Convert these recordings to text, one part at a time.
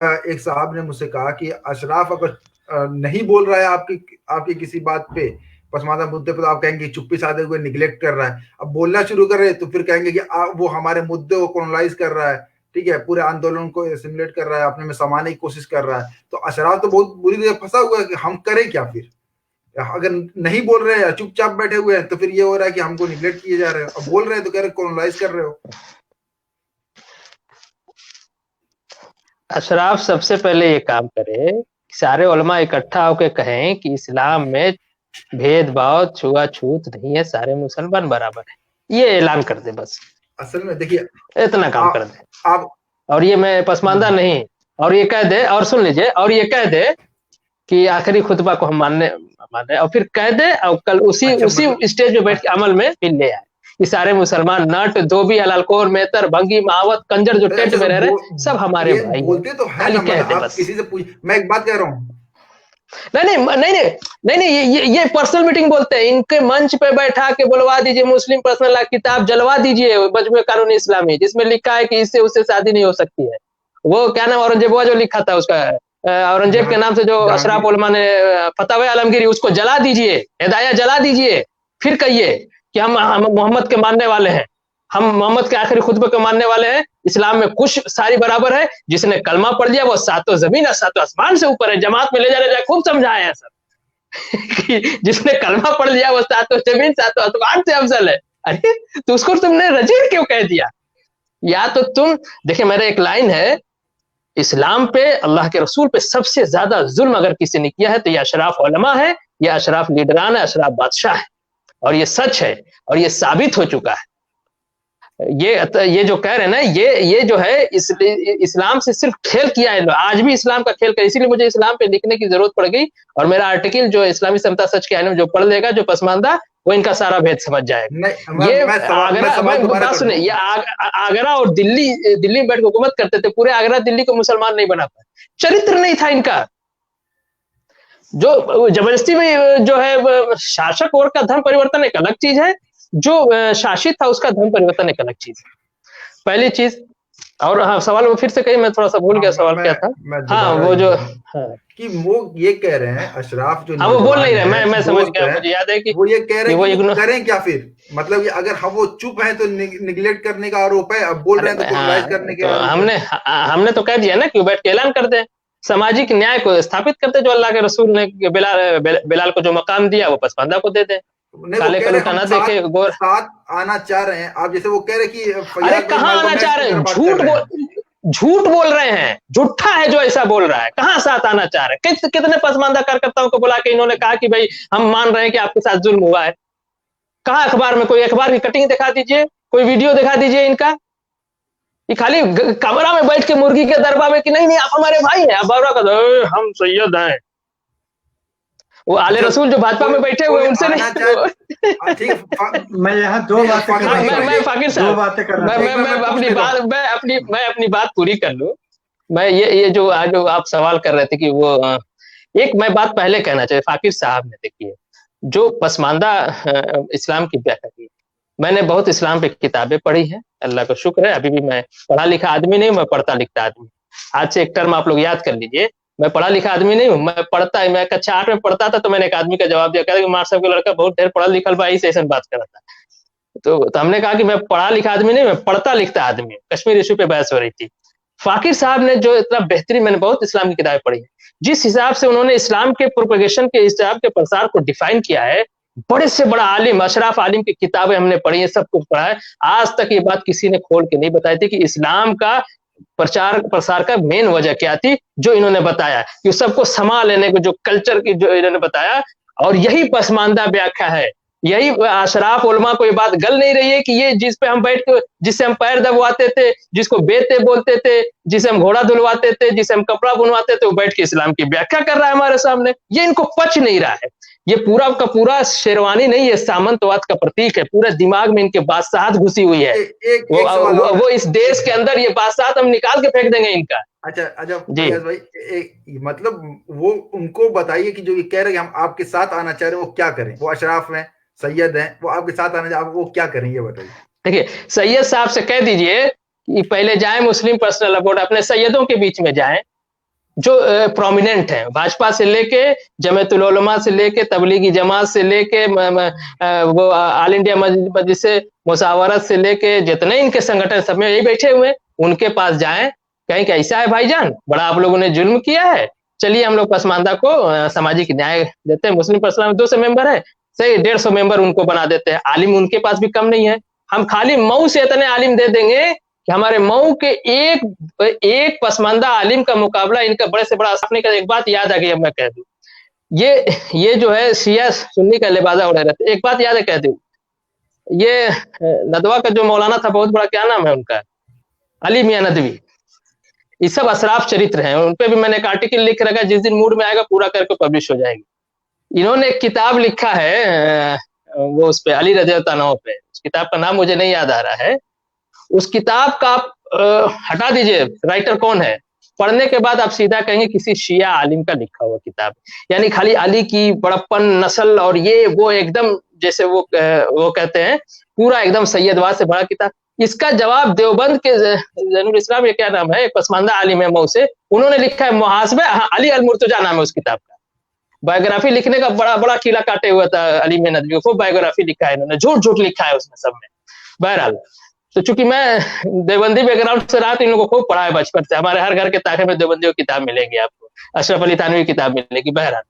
एक साहब ने मुझसे कहा कि अशराफ अगर नहीं बोल रहा है आपकी आपकी किसी बात पे, पसमानदा मुद्दे पर, तो आप कहेंगे चुप्पी साधे हुए निगलेक्ट कर रहा है। अब बोलना शुरू करे तो फिर कहेंगे कि वो हमारे मुद्दे को कॉलोनाइज कर रहा है, ठीक है, पूरे आंदोलन को एसिमुलेट कर रहा है, अपने में समाने की कोशिश कर रहा है। तो अशराफ तो बहुत बुरी तरह फंसा हुआ है कि हम करें क्या फिर? अगर नहीं बोल रहे हैं, चुपचाप बैठे हुए हैं, तो फिर ये हो रहा है कि हमको निगलेक्ट किए जा रहे हैं। अब बोल रहे हैं तो कह रहे कॉलोनाइज कर रहे हो। अशराफ सबसे पहले ये काम करे, सारे उलमा इकट्ठा होकर कहें कि इस्लाम में भेदभाव छुआछूत नहीं है, सारे मुसलमान बराबर है, ये ऐलान कर दे बस। असल में देखिए, इतना काम कर दे। आप और ये मैं पसमानदा नहीं, और ये कह दे, और सुन लीजिए, और ये कह दे कि आखिरी खुतबा को हम मानने माने, और फिर कह दे, और कल उसी अच्छा, उसी स्टेज पे बैठ के अमल में फिर ले आए कि सारे मुसलमान नट धोबी हलालकोर मेहतर भंगी महावत कंजर जो टेंट में रह रहे सब हमारे ये भाई बोलते तो है खाली ना, कह मतलब दे आप बस। किसी से पूछ, मैं एक बात कह रहा हूँ। नहीं नहीं नहीं नहीं नहीं नहीं, ये पर्सनल मीटिंग बोलते हैं, इनके मंच पे बैठा के बुलवा दीजिए, मुस्लिम पर्सनल लॉ किताब जलवा दीजिए, मजमू कानून इस्लामी, जिसमें लिखा है कि इससे उससे शादी नहीं हो सकती है। वो क्या नाम औरंगजेब जो लिखा था उसका, औरंगजेब के नाम से जो अशराफ उलमा ने फतवा आलमगीरी, उसको जला दीजिए, हिदाया जला दीजिए, फिर कहिए कि हम मोहम्मद के मानने वाले हैं, हम मोहम्मद के आखिरी खुतबे के मानने वाले हैं, इस्लाम में कुछ सारी बराबर है, जिसने कलमा पढ़ लिया वो सातों जमीन और सातों आसमान से ऊपर है। जमात में ले जाने खूब समझाया है सर कि जिसने कलमा पढ़ लिया वो सातों जमीन सातों आसमान से अफजल है। अरे तो उसको तुमने रजील क्यों कह दिया? या तो तुम देखिए, मेरा एक लाइन है, इस्लाम पे अल्लाह के रसूल पे सबसे ज्यादा जुल्म अगर किसी ने किया है तो यह अशराफ उलमा है, यह अशराफ लीडरान है, अशराफ बादशाह है, और ये सच है और ये साबित हो चुका है। ये जो कह रहे हैं ना, ये जो है इस्लाम से सिर्फ खेल किया है, आज भी इस्लाम का खेल कर, इसीलिए मुझे इस्लाम पे लिखने की जरूरत पड़ गई। और मेरा आर्टिकल जो इस्लामी समता सच के आने में जो पढ़ लेगा, जो पसमानदा, वो इनका सारा भेद समझ जाएगा। ये आगरा, मैं बात सुने, ये आगरा और दिल्ली में बैठ के हुकूमत करते थे, पूरे आगरा दिल्ली को मुसलमान नहीं बना पाए, चरित्र नहीं था इनका। जो जबरदस्ती में जो है शासक वर्ग का धर्म परिवर्तन एक अलग चीज है, जो शासित था उसका धर्म परिवर्तन एक अलग चीज है, पहली चीज। और हाँ, सवाल वो फिर से कही, मैं थोड़ा सा भूल गया सवाल क्या था। हाँ वो जो कि वो ये कह रहे हैं अशराफ जो, हाँ वो बोल नहीं रहे, मैं समझ गया, मुझे याद है कि वो ये कह रहे हैं कि वो करें क्या फिर, मतलब ये अगर हम वो चुप है तो निगलेक्ट करने का आरोप है, अब बोल रहे हैं तो कॉलोनाइज करने के आरोप है। हमने तो कह दिया ना कि बैठ के ऐलान कर दे, सामाजिक न्याय को स्थापित करते, जो अल्लाह के रसूल ने बिलाल को जो मकाम दिया वो पसमानदा को दे दे, काले कलूटा ना देखे गोर। साथ आना चाह रहे हैं आप, जैसे वो कह रहे कि अरे कहाँ आना चाह रहे हैं, झूठ बोल रहे हैं, झूठा है जो ऐसा बोल रहा है, कहाँ साथ आना चाह रहे हैं? कितने पसमानदा कार्यकर्ताओं को बुला के इन्होंने कहा कि भाई हम मान रहे हैं कि आपके साथ जुल्म हुआ है? कहाँ अखबार में, कोई अखबार की कटिंग दिखा दीजिए, कोई वीडियो दिखा दीजिए इनका। ये खाली कमरा में बैठ के मुर्गी के दरबा में कि नहीं नहीं आप हमारे भाई हैं, आप हम सैयद हैं। वो आले रसूल जो भाजपा में बैठे हुए उनसे नहीं। मैं यहाँ दो बातें मैं फाकिर साहब, मैं अपनी बात पूरी कर लूं। मैं ये जो आप सवाल कर रहे थे कि वो एक मैं बात पहले कहना चाहिए, फाकिर साहब ने देखिए जो पसमानदा इस्लाम की व्याख्या की, मैंने बहुत इस्लाम पे किताबें पढ़ी हैं, अल्लाह का शुक्र है, अभी भी मैं पढ़ा लिखा आदमी नहीं, मैं पढ़ता लिखता आदमी। आज से एक टर्म आप लोग याद कर लीजिए, मैं पढ़ा लिखा आदमी नहीं हूँ, मैं पढ़ता, मैं कक्षा 8 में पढ़ता था तो मैंने एक आदमी का जवाब दिया, कहता कि मार साहब का लड़का बहुत ढेर पढ़ा लिखा बा, इस ऐसा बात कर रहा था। तो हमने कहा कि मैं पढ़ा लिखा आदमी नहीं, मैं पढ़ता लिखता आदमी। कश्मीर इशू पे बहस हो रही थी, फाकिर साहब ने जो इतना बेहतरीन, मैंने बहुत इस्लाम की किताबें पढ़ी है, जिस हिसाब से उन्होंने इस्लाम के प्रोपेगेशन के, इस्लाम के प्रसार को डिफाइन किया है, बड़े से बड़ा आलिम, अशराफ आलिम की किताबें हमने पढ़ी है, सब कुछ पढ़ा है। आज तक ये बात किसी ने खोल के नहीं बताई थी कि इस्लाम का प्रचार प्रसार का मेन वजह क्या थी, जो इन्होंने बताया कि सबको समा लेने को, जो कल्चर की जो इन्होंने बताया, और यही पसमानदा व्याख्या है। यही अशराफ उलमा को ये बात गल नहीं रही है कि ये जिस पे हम बैठ के, जिससे हम पैर दबवाते थे, जिसको बेते बोलते थे, जिसे हम घोड़ा धुलवाते थे, जिसे हम कपड़ा बुनवाते थे, वो बैठ के इस्लाम की व्याख्या कर रहा है हमारे सामने। ये इनको पच नहीं रहा है। ये पूरा का पूरा शेरवानी नहीं, ये सामंतवाद का प्रतीक है, पूरे दिमाग में इनके बादशाहत घुसी हुई है। वो इस देश के अंदर ये बादशाहत हम निकाल के फेंक देंगे इनका। अच्छा जी भाई, मतलब वो उनको बताइए कि जो ये कह रहे हैं हम आपके साथ आना चाह रहे हैं, वो क्या करें? वो अशराफ हैं, सैयद हैं, वो आपके साथ आना चाह, वो क्या करें ये बताइए। देखिए, सैयद साहब से कह दीजिए कि पहले जाए मुस्लिम पर्सनल लॉ बोर्ड, अपने सैयदों के बीच में जाए, जो प्रोमिनेंट है, भाजपा से लेके जमातुल उलमा से लेके तबलीगी जमात से लेके वो ऑल इंडिया मजलिस मुसावरत से लेके जितने इनके संगठन सब में यही बैठे हुए, उनके पास जाएं, कहीं कि ऐसा है भाईजान, बड़ा आप लोगों ने जुल्म किया है, चलिए हम लोग पसमानदा को सामाजिक न्याय देते हैं। मुस्लिम पर्सनल में 200 मेंबर है, सही 150 मेंबर उनको बना देते हैं। आलिम उनके पास भी कम नहीं है, हम खाली मऊ से इतने आलिम दे देंगे कि हमारे मऊ के एक पसमानदा आलिम का मुकाबला इनका बड़े से बड़ा आसानी का। एक बात याद आ गई, अब मैं कह दूं, ये जो है शिया सुन्नी का लिबाजा उड़े रहते। एक बात याद है, कह दूं, ये नदवा का जो मौलाना था, बहुत बड़ा, क्या नाम है उनका, अली मियां नदवी, ये सब अशराफ चरित्र हैं, उन पे भी मैंने एक आर्टिकल लिख रखा है, जिस दिन मूड में आएगा पूरा करके पब्लिश हो जाएगी। इन्होंने एक किताब लिखा है वो उस पे अली रज़ी अल्लाह अन्हु पे, उस किताब का नाम मुझे नहीं याद आ रहा है। उस किताब का आप हटा दीजिए राइटर कौन है, पढ़ने के बाद आप सीधा कहेंगे किसी शिया आलिम का लिखा हुआ किताब, यानी खाली अली की बड़प्पन, नस्ल और ये वो एकदम जैसे वो कहते हैं पूरा एकदम सैयदवाद से भरा किताब। इसका जवाब देवबंद के ज़ैनुल इस्लाम, ये क्या नाम है, एक पसमानदा आलिम है मऊ से, उन्होंने लिखा है मुहासबे, अली अल मुर्तजा नाम है उस किताब का। बायोग्राफी लिखने का बड़ा बड़ा कीला काटे हुआ था अली मियां नदवी को, बायोग्राफी लिखा है इन्होंने, झूठ झूठ लिखा है उसमें सब में। बहरहाल, तो चूंकि मैं देवबंदी बैकग्राउंड से रहा, तो इन लोगों को खूब पढ़ा है बचपन से, हमारे हर घर के ताखे में देवबंदी की किताब मिलेगी आपको, अशरफ अली थानवी की किताब मिलेगी। बहरहाल,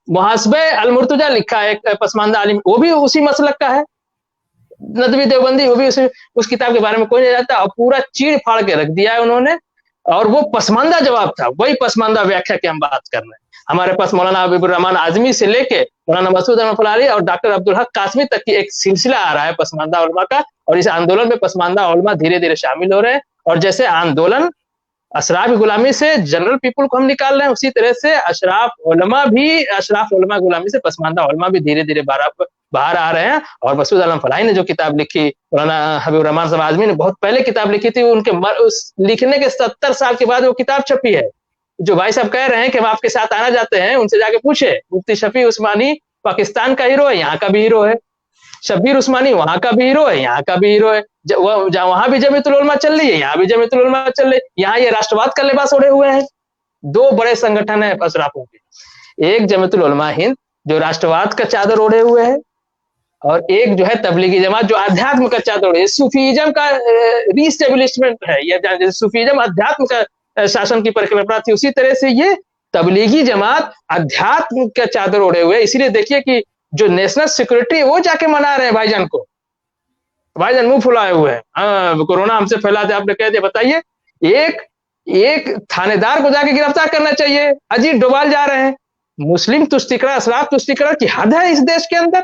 मुहासबे अल मुर्तजा लिखा है एक पसमानदा आलिम, वो भी उसी मसलक का है, नदवी देवबंदी, वो भी उस किताब के बारे में कोई नहीं जानता, और पूरा चीड़ फाड़ के रख दिया है उन्होंने। और वो पसमानदा जवाब था, वही पसमानदा व्याख्या की हम बात कर रहे हैं। हमारे पास मौलाना हबीबुर रहमान आजमी से लेके मौलाना मसूद अहमद फलारी और डॉक्टर अब्दुल हक कासमी तक की एक सिलसिला आ रहा है पसमानदा उलमा का, और इस आंदोलन में पसमानदा उलमा धीरे धीरे शामिल हो रहे हैं। और जैसे आंदोलन अशराफ गुलामी से जनरल पीपल को हम निकाल रहे हैं, उसी तरह से अशराफ उलमा गुलामी से पसमानदा उलमा भी धीरे धीरे बाहर आ रहे हैं। और मसूद आलम फलाही ने जो किताब लिखी, मौलाना हबीबुर रहमान साहब आजमी ने बहुत पहले किताब लिखी थी, उनके उस लिखने के 70 साल के बाद वो किताब छपी है। जो भाई साहब कह रहे हैं कि हम आपके साथ आना जाते हैं, उनसे जाके पूछे, मुफ्ती शफी उस्मानी पाकिस्तान का हीरो है, यहाँ का भी हीरो है, शब्बीर उस्मानी वहां का भी हीरो है, यहाँ का भी हीरो है, वहां भी जमीयतुल उलमा चल रही है, यहाँ भी जमीयतुल उलमा चल रही है, यहाँ ये राष्ट्रवाद का लिबास ओढ़े हुए हैं। दो बड़े संगठन है अशराफों के, एक जमीयतुल उलमा हिंद जो राष्ट्रवाद का चादर ओढ़े हुए है, और एक जो है तबलीगी जमात जो अध्यात्म का चादर ओढ़े, सूफीज्म का रीस्टेब्लिशमेंट है, या सूफीज्म अध्यात्म का शासन की परिकल्पना थी, उसी तरह से ये तबलीगी जमात अध्यात्म का चादर ओढ़े हुए। इसीलिए देखिए कि जो नेशनल सिक्योरिटी वो जाके मना रहे हैं भाईजान को, भाईजान मुंह फुलाए हुए हैं, कोरोना हमसे फैला दे, आपने कह दिया। बताइए, एक थानेदार को जाके गिरफ्तार करना चाहिए, अजीत डोभाल जा रहे हैं। मुस्लिम तुष्टिकरण, अशराफ तुष्टिकरण की हद है इस देश के अंदर।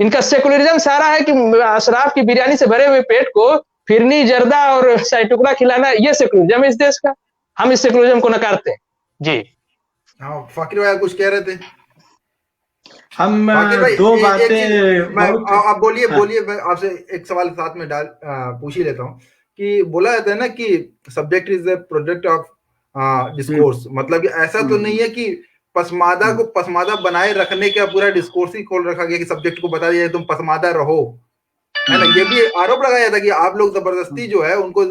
इनका सेकुलरिज्म सारा है कि अशराफ की बिरयानी से भरे हुए पेट को फिरनी, जर्दा और शाही टुकड़ा खिलाना, ये सेकुलरिज्म है इस देश का। हम इस सेकुलरिज्म को नकारते हैं जी। हाँ, फाकिर भाई कुछ कह रहे थे। हम दो बातें, आप बोलिए बोलिए, मैं आपसे एक सवाल साथ में पूछ ही लेता हूँ कि बोला जाता है ना कि subject is the product of discourse, मतलब ऐसा तो नहीं है कि पसमादा को पसमादा बनाए रखने का पूरा डिस्कोर्स ही खोल रखा गया कि सब्जेक्ट को बता दिया तुम पसमादा रहो, है ना। ये भी आरोप लगाया था कि आप लोग जबरदस्ती जो है उनको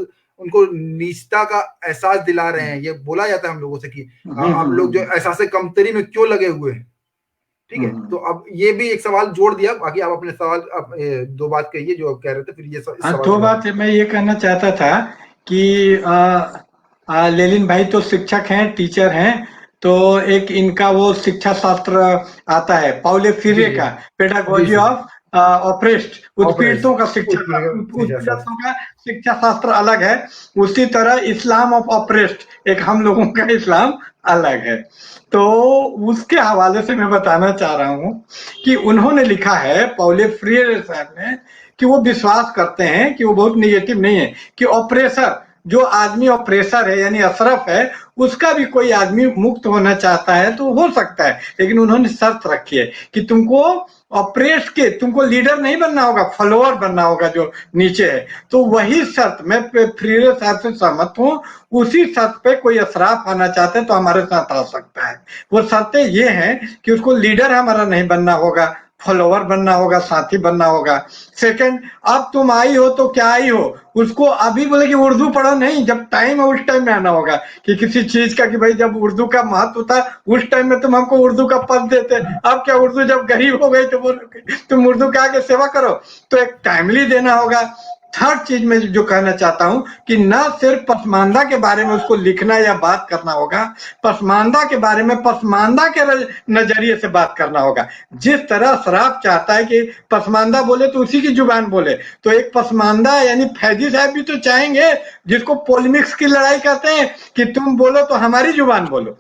नीचता का एहसास दिला रहे हैं। ये बोला जाता है हम लोगों से कि आप लोग जो एहसास कमतरी में क्यों लगे हुए हैं, ठीक है। तो अब ये भी एक सवाल जोड़ दिया, बाकी आप अपने सवाल दो बात कहिए जो आप कह रहे थे, फिर ये सवाल। दो बात मैं ये कहना चाहता था कि लेलिन भाई तो शिक्षक हैं, टीचर हैं, तो एक इनका वो शिक्षा शास्त्र आता है पाउले फ्रीरे का, पेडागोजी ऑफ ऑप्रेस्ड, उत्पीड़ितों का शिक्षा शास्त्र अलग है। उसी तरह इस्लाम ऑफ ऑप्रेस्ड, एक हम लोगों का इस्लाम अलग है। तो उसके हवाले से मैं बताना चाह रहा हूं कि उन्होंने लिखा है, पाउले फ्रीरे साहब ने, कि वो विश्वास करते हैं कि वो बहुत निगेटिव नहीं है कि ऑपरेसर, जो आदमी ऑपरेसर है यानी अशरफ है, उसका भी कोई आदमी मुक्त होना चाहता है तो हो सकता है, लेकिन उन्होंने शर्त रखी है कि तुमको ऑपरेस के, तुमको लीडर नहीं बनना होगा, फॉलोअर बनना होगा जो नीचे है। तो वही शर्त, मैं फ्रीरे साहब से सहमत हूँ, उसी शर्त पे कोई अशराफ आना चाहते हैं तो हमारे साथ आ सकता है। वो शर्तें ये हैं कि उसको लीडर हमारा नहीं बनना होगा, फॉलोवर बनना होगा, साथी बनना होगा। सेकंड, अब तुम आई हो तो क्या आई हो, उसको अभी बोले कि उर्दू पढ़ो, नहीं, जब टाइम है उस टाइम में आना होगा कि किसी चीज का, कि भाई जब उर्दू का महत्व था उस टाइम में तुम हमको उर्दू का पद देते, अब क्या उर्दू जब गरीब हो गई तो बोलो तुम उर्दू का आगे सेवा करो, तो एक टाइमली देना होगा। थर्ड चीज में जो कहना चाहता हूं कि न सिर्फ पसमानदा के बारे में उसको लिखना या बात करना होगा, पसमानदा के बारे में पसमानदा के नजरिए से बात करना होगा। जिस तरह शराफ चाहता है कि पसमानदा बोले तो उसी की जुबान बोले, तो एक पसमानदा यानी फैजी साहब भी तो चाहेंगे, जिसको पोलिमिक्स की लड़ाई कहते हैं, कि तुम बोलो तो हमारी जुबान बोलो,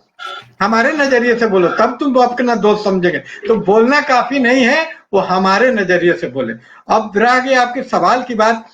हमारे नजरिए से बोलो, तब तुम तो अपना दोस्त समझेंगे। तो बोलना काफी नहीं है, वो हमारे नजरिए से बोले। अब रह गई आपके सवाल की बात